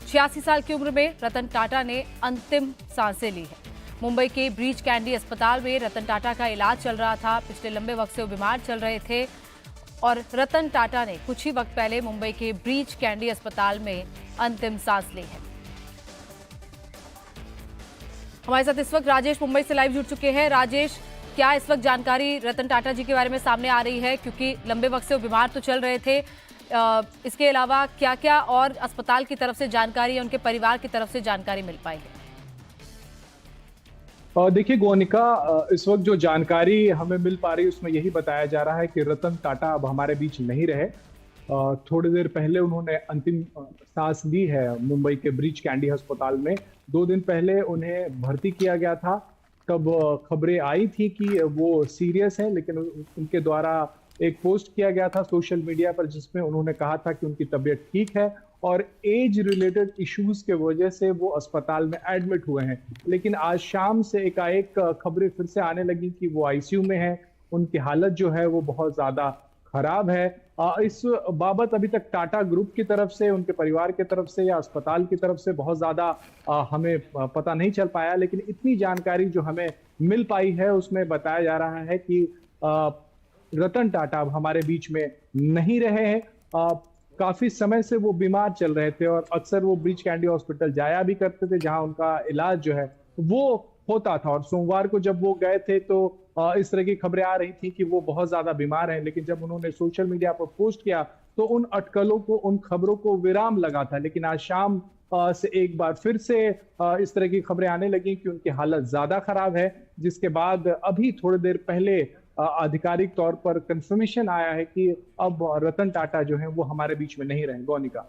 86 साल की उम्र में रतन टाटा ने अंतिम सांसें ली है। मुंबई के ब्रीच कैंडी अस्पताल में रतन टाटा का इलाज चल रहा था। पिछले लंबे वक्त से वो बीमार चल रहे थे और रतन टाटा ने कुछ ही वक्त पहले मुंबई के ब्रीच कैंडी अस्पताल में अंतिम सांस ली है। हमारे साथ इस वक्त राजेश मुंबई से लाइव जुड़ चुके हैं। राजेश, क्या इस वक्त जानकारी रतन टाटा जी के बारे में सामने आ रही है, क्योंकि लंबे वक्त से वो बीमार तो चल रहे थे, इसके अलावा क्या क्या और अस्पताल की तरफ से जानकारी या उनके परिवार की तरफ से जानकारी मिल पाई है? देखिए गोनिका, इस वक्त जो जानकारी हमें मिल पा रही है उसमें यही बताया जा रहा है कि रतन टाटा अब हमारे बीच नहीं रहे। थोड़ी देर पहले उन्होंने अंतिम सांस ली है मुंबई के ब्रीच कैंडी अस्पताल में। 2 दिन पहले उन्हें भर्ती किया गया था, तब खबरें आई थी कि वो सीरियस हैं, लेकिन उनके द्वारा एक पोस्ट किया गया था सोशल मीडिया पर जिसमें उन्होंने कहा था कि उनकी तबीयत ठीक है और एज रिलेटेड इश्यूज के वजह से वो अस्पताल में एडमिट हुए हैं। लेकिन आज शाम से एकाएक खबरें फिर से आने लगी कि वो आईसीयू में हैं, उनकी हालत जो है वो बहुत ज्यादा खराब है। इस बाबत अभी तक टाटा ग्रुप की तरफ से, उनके परिवार की तरफ से या अस्पताल की तरफ से बहुत ज्यादा हमें पता नहीं चल पाया, लेकिन इतनी जानकारी जो हमें मिल पाई है उसमें बताया जा रहा है कि रतन टाटा अब हमारे बीच में नहीं रहे हैं। काफी समय से वो बीमार चल रहे थे और अक्सर वो ब्रीच कैंडी हॉस्पिटल जाया भी करते थे जहां उनका इलाज जो है वो होता था। और सोमवार को जब वो गए थे तो इस तरह की खबरें आ रही थी कि वो बहुत ज्यादा बीमार हैं, लेकिन जब उन्होंने सोशल मीडिया पर पोस्ट किया तो उन अटकलों को, उन खबरों को विराम लगा था। लेकिन आज शाम से एक बार फिर से इस तरह की खबरें आने लगी कि उनकी हालत ज्यादा खराब है, जिसके बाद अभी थोड़ी देर पहले आधिकारिक तौर पर कंफर्मेशन आया है कि अब रतन टाटा जो हैं वो हमारे बीच में नहीं रहे। गोनिका,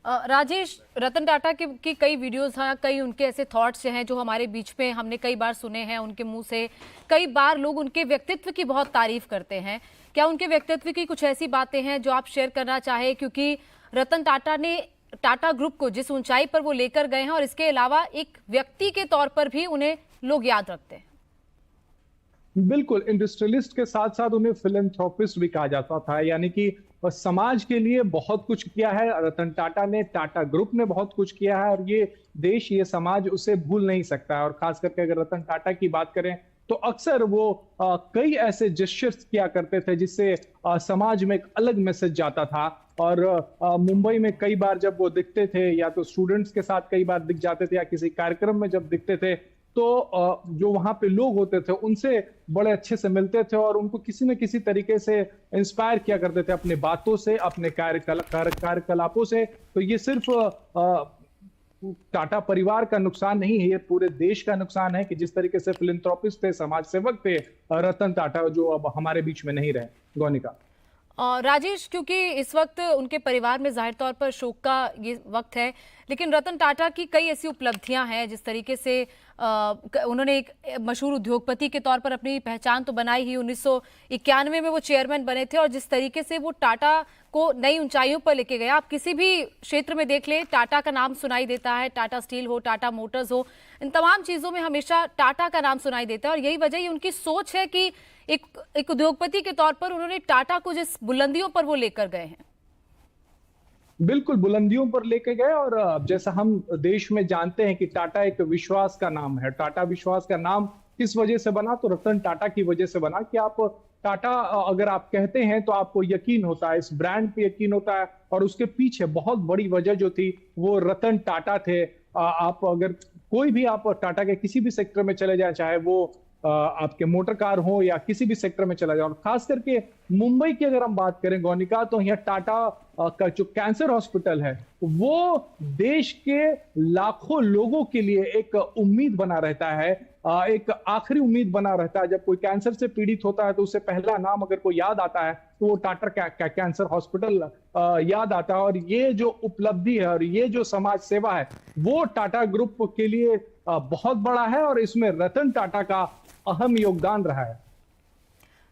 राजेश, रतन टाटा की कई वीडियोस हैं, कई उनके ऐसे थॉट्स हैं जो हमारे बीच में हमने कई बार सुने हैं उनके मुंह से। कई बार लोग उनके व्यक्तित्व की बहुत तारीफ करते हैं। क्या उनके व्यक्तित्व की कुछ ऐसी बातें हैं जो आप शेयर करना चाहें, क्योंकि रतन टाटा ने टाटा ग्रुप को जिस ऊंचाई पर वो लेकर गए हैं और इसके अलावा एक व्यक्ति के तौर पर भी उन्हें लोग याद रखते हैं? बिल्कुल, इंडस्ट्रियलिस्ट के साथ साथ उन्हें फिलैंथ्रोपिस्ट भी कहा जाता था, यानी कि समाज के लिए बहुत कुछ किया है रतन टाटा ने। टाटा ग्रुप ने बहुत कुछ किया है और ये देश, ये समाज उसे भूल नहीं सकता है। और खास करके अगर रतन टाटा की बात करें तो अक्सर वो कई ऐसे जेस्चर्स किया करते थे जिससे समाज में एक अलग मैसेज जाता था। और मुंबई में कई बार जब वो दिखते थे, या तो स्टूडेंट्स के साथ कई बार दिख जाते थे या किसी कार्यक्रम में जब दिखते थे, तो जो वहां पे लोग होते थे उनसे बड़े अच्छे से मिलते थे और उनको किसी न किसी तरीके से इंस्पायर किया करते थे अपने बातों से, अपने कार्यकलापों से। तो ये सिर्फ टाटा परिवार का नुकसान नहीं है, ये पूरे देश का नुकसान है कि जिस तरीके से फिलैंथ्रोपिस्ट थे, समाज सेवक थे रतन टाटा, जो अब हमारे बीच में नहीं रहे। गोनिका, राजेश, क्योंकि इस वक्त उनके परिवार में जाहिर तौर पर शोक का ये वक्त है, लेकिन रतन टाटा की कई ऐसी उपलब्धियां हैं। जिस तरीके से उन्होंने एक मशहूर उद्योगपति के तौर पर अपनी पहचान तो बनाई ही, 1991 में वो चेयरमैन बने थे और जिस तरीके से वो टाटा को नई ऊंचाइयों पर लेके गया। आप किसी भी क्षेत्र में देख लें, टाटा का नाम सुनाई देता है, टाटा स्टील हो, टाटा मोटर्स हो, इन तमाम चीज़ों में हमेशा टाटा का नाम सुनाई देता है। और यही वजह, ये उनकी सोच है कि एक उद्योगपति के तौर पर उन्होंने टाटा को जिस बुलंदियों पर वो लेकर गए हैं, बिल्कुल बुलंदियों पर लेके गए। और जैसा हम देश में जानते हैं कि टाटा एक विश्वास का नाम है। टाटा विश्वास का नाम किस वजह से बना? तो रतन टाटा की वजह से बना कि आप टाटा अगर आप कहते हैं तो आपको यकीन होता है, इस ब्रांड पे यकीन होता है। और उसके पीछे बहुत बड़ी वजह जो थी वो रतन टाटा थे। आप अगर कोई भी आप टाटा के किसी भी सेक्टर में चले जाए, चाहे वो आपके मोटर कार हो या किसी भी सेक्टर में चला जाए, और खास करके मुंबई की अगर हम बात करें गोनिका, तो यहाँ टाटा का जो कैंसर हॉस्पिटल है वो देश के लाखों लोगों के लिए एक उम्मीद बना रहता है, एक आखिरी उम्मीद बना रहता है। जब कोई कैंसर से पीड़ित होता है तो उसे पहला नाम अगर कोई याद आता है तो वो टाटा कैंसर हॉस्पिटल याद आता है। और ये जो उपलब्धि है और ये जो समाज सेवा है वो टाटा ग्रुप के लिए बहुत बड़ा है और इसमें रतन टाटा का अहम योगदान रहा है।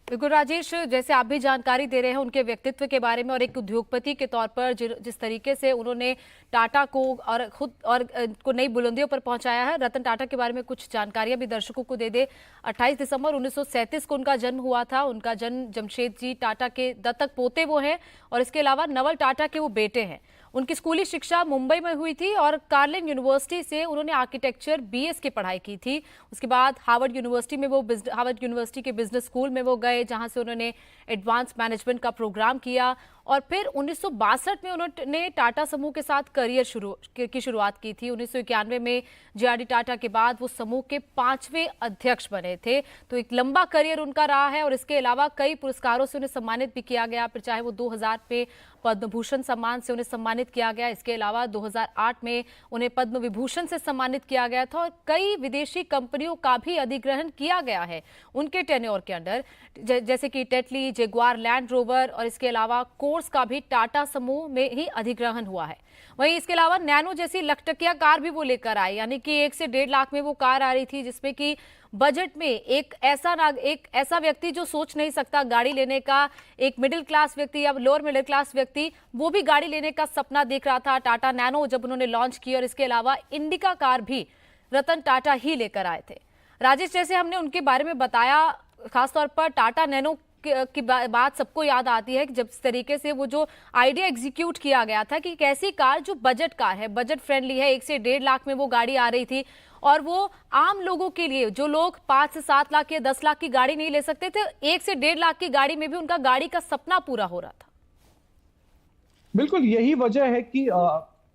बिल्कुल राजेश, जैसे आप भी जानकारी दे रहे हैं उनके व्यक्तित्व के बारे में और एक उद्योगपति के तौर पर जिस तरीके से उन्होंने टाटा को और खुद और को नई बुलंदियों पर पहुंचाया है। रतन टाटा के बारे में कुछ जानकारियां भी दर्शकों को दे दे। 28 दिसंबर 1937 को उनका जन्म हुआ था। उनका जन्म जमशेद जी टाटा के दत्तक पोते वो हैं और इसके अलावा नवल टाटा के वो बेटे हैं। उनकी स्कूली शिक्षा मुंबई में हुई थी और कार्लिन यूनिवर्सिटी से उन्होंने आर्किटेक्चर बीएस की पढ़ाई की थी। उसके बाद हार्वर्ड यूनिवर्सिटी के बिजनेस स्कूल में वो गए, जहां से उन्होंने एडवांस मैनेजमेंट का प्रोग्राम किया और फिर 1962 में उन्होंने टाटा समूह के साथ करियर की शुरुआत की थी। 1991 में जेआरडी टाटा के बाद वो समूह के 5वें अध्यक्ष बने थे। तो एक लंबा करियर उनका रहा है और इसके अलावा कई पुरस्कारों से उन्हें सम्मानित भी किया गया। फिर चाहे वो 2000 में पद्म भूषण सम्मान से उन्हें सम्मानित किया गया, इसके अलावा 2008 में उन्हें पद्म विभूषण से सम्मानित किया गया था और कई विदेशी कंपनियों का भी अधिग्रहण किया गया है उनके टेन्योर के अंडर, जैसे कि टेटली, जगुआर लैंड रोवर और इसके अलावा कोर्स का भी टाटा समूह में ही अधिग्रहण हुआ है। वहीं इसके अलावा नैनो जैसी लखटकिया कार भी वो लेकर आए, यानी कि 1 से 1.5 लाख में वो कार आ रही थी, जिसमें कि बजट में एक ऐसा व्यक्ति जो सोच नहीं सकता गाड़ी लेने का, एक मिडिल क्लास व्यक्ति या लोअर मिडिल क्लास व्यक्ति, वो भी गाड़ी लेने का सपना देख रहा था। टाटा नैनो जब उन्होंने लॉन्च की और इसके अलावा इंडिका कार भी रतन टाटा ही लेकर आए थे। राजेश, जैसे हमने उनके बारे में बताया, खासतौर पर टाटा नैनो की बात सबको याद आती है कि जब इस तरीके से वो जो आइडिया एग्जीक्यूट किया गया था कि एक ऐसी कार जो बजट कार है, बजट फ्रेंडली है, 1 से 1.5 लाख में वो गाड़ी आ रही थी और वो आम लोगों के लिए, जो लोग 5 से 7 लाख या 10 लाख की गाड़ी नहीं ले सकते थे, 1 से 1.5 लाख की गाड़ी में भी उनका गाड़ी का सपना पूरा हो रहा था। बिल्कुल यही वजह है कि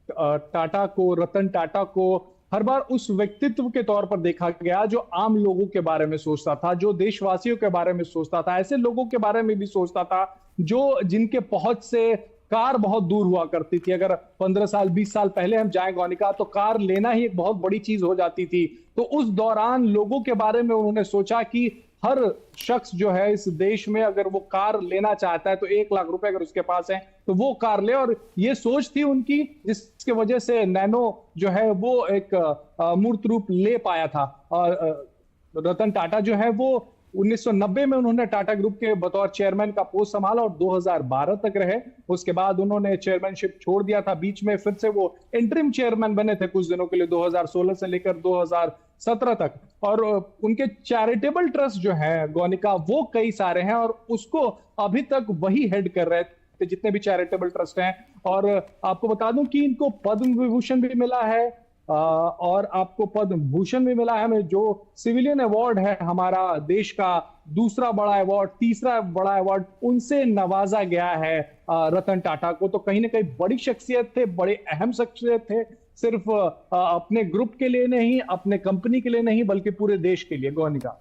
टाटा को, रतन टाटा को हर बार उस व्यक्तित्व के तौर पर देखा गया जो आम लोगों के बारे में सोचता था, जो देशवासियों के बारे में सोचता था, ऐसे लोगों के बारे में भी सोचता था जो जिनके पहुंच से कार बहुत दूर हुआ करती थी। अगर 15 साल 20 साल पहले हम जाएं गौनिका, तो कार लेना ही एक बहुत बड़ी चीज हो जाती थी। तो उस दौरान लोगों के बारे में उन्होंने सोचा कि हर शख्स जो है इस देश में अगर वो कार लेना चाहता है तो 1 लाख रुपए अगर उसके पास है तो वो कार ले, और ये सोच थी उनकी, जिसकी वजह से नैनो जो है वो एक मूर्त रूप ले पाया था। और रतन टाटा जो है वो 1990 में उन्होंने टाटा ग्रुप के बतौर चेयरमैन का पोस्ट संभाला और 2012 तक रहे। उसके बाद उन्होंने चेयरमैनशिप छोड़ दिया था, बीच में फिर से वो इंटरिम चेयरमैन बने थे कुछ दिनों के लिए, 2016 से लेकर 2017 तक। और उनके चैरिटेबल ट्रस्ट जो है गौनिका, वो कई सारे हैं और उसको अभी तक वही हेड कर रहे थे, जितने भी चैरिटेबल ट्रस्ट हैं। और आपको बता दूं कि इनको पद्म विभूषण भी मिला है और आपको पद्म भूषण भी मिला है। हमें जो सिविलियन अवार्ड है हमारा देश का दूसरा बड़ा अवार्ड, तीसरा बड़ा अवार्ड, उनसे नवाजा गया है रतन टाटा को। तो कहीं ना कहीं बड़ी शख्सियत थे, बड़े अहम शख्सियत थे, सिर्फ अपने ग्रुप के लिए नहीं, अपने कंपनी के लिए नहीं, बल्कि पूरे देश के लिए। गौनिका।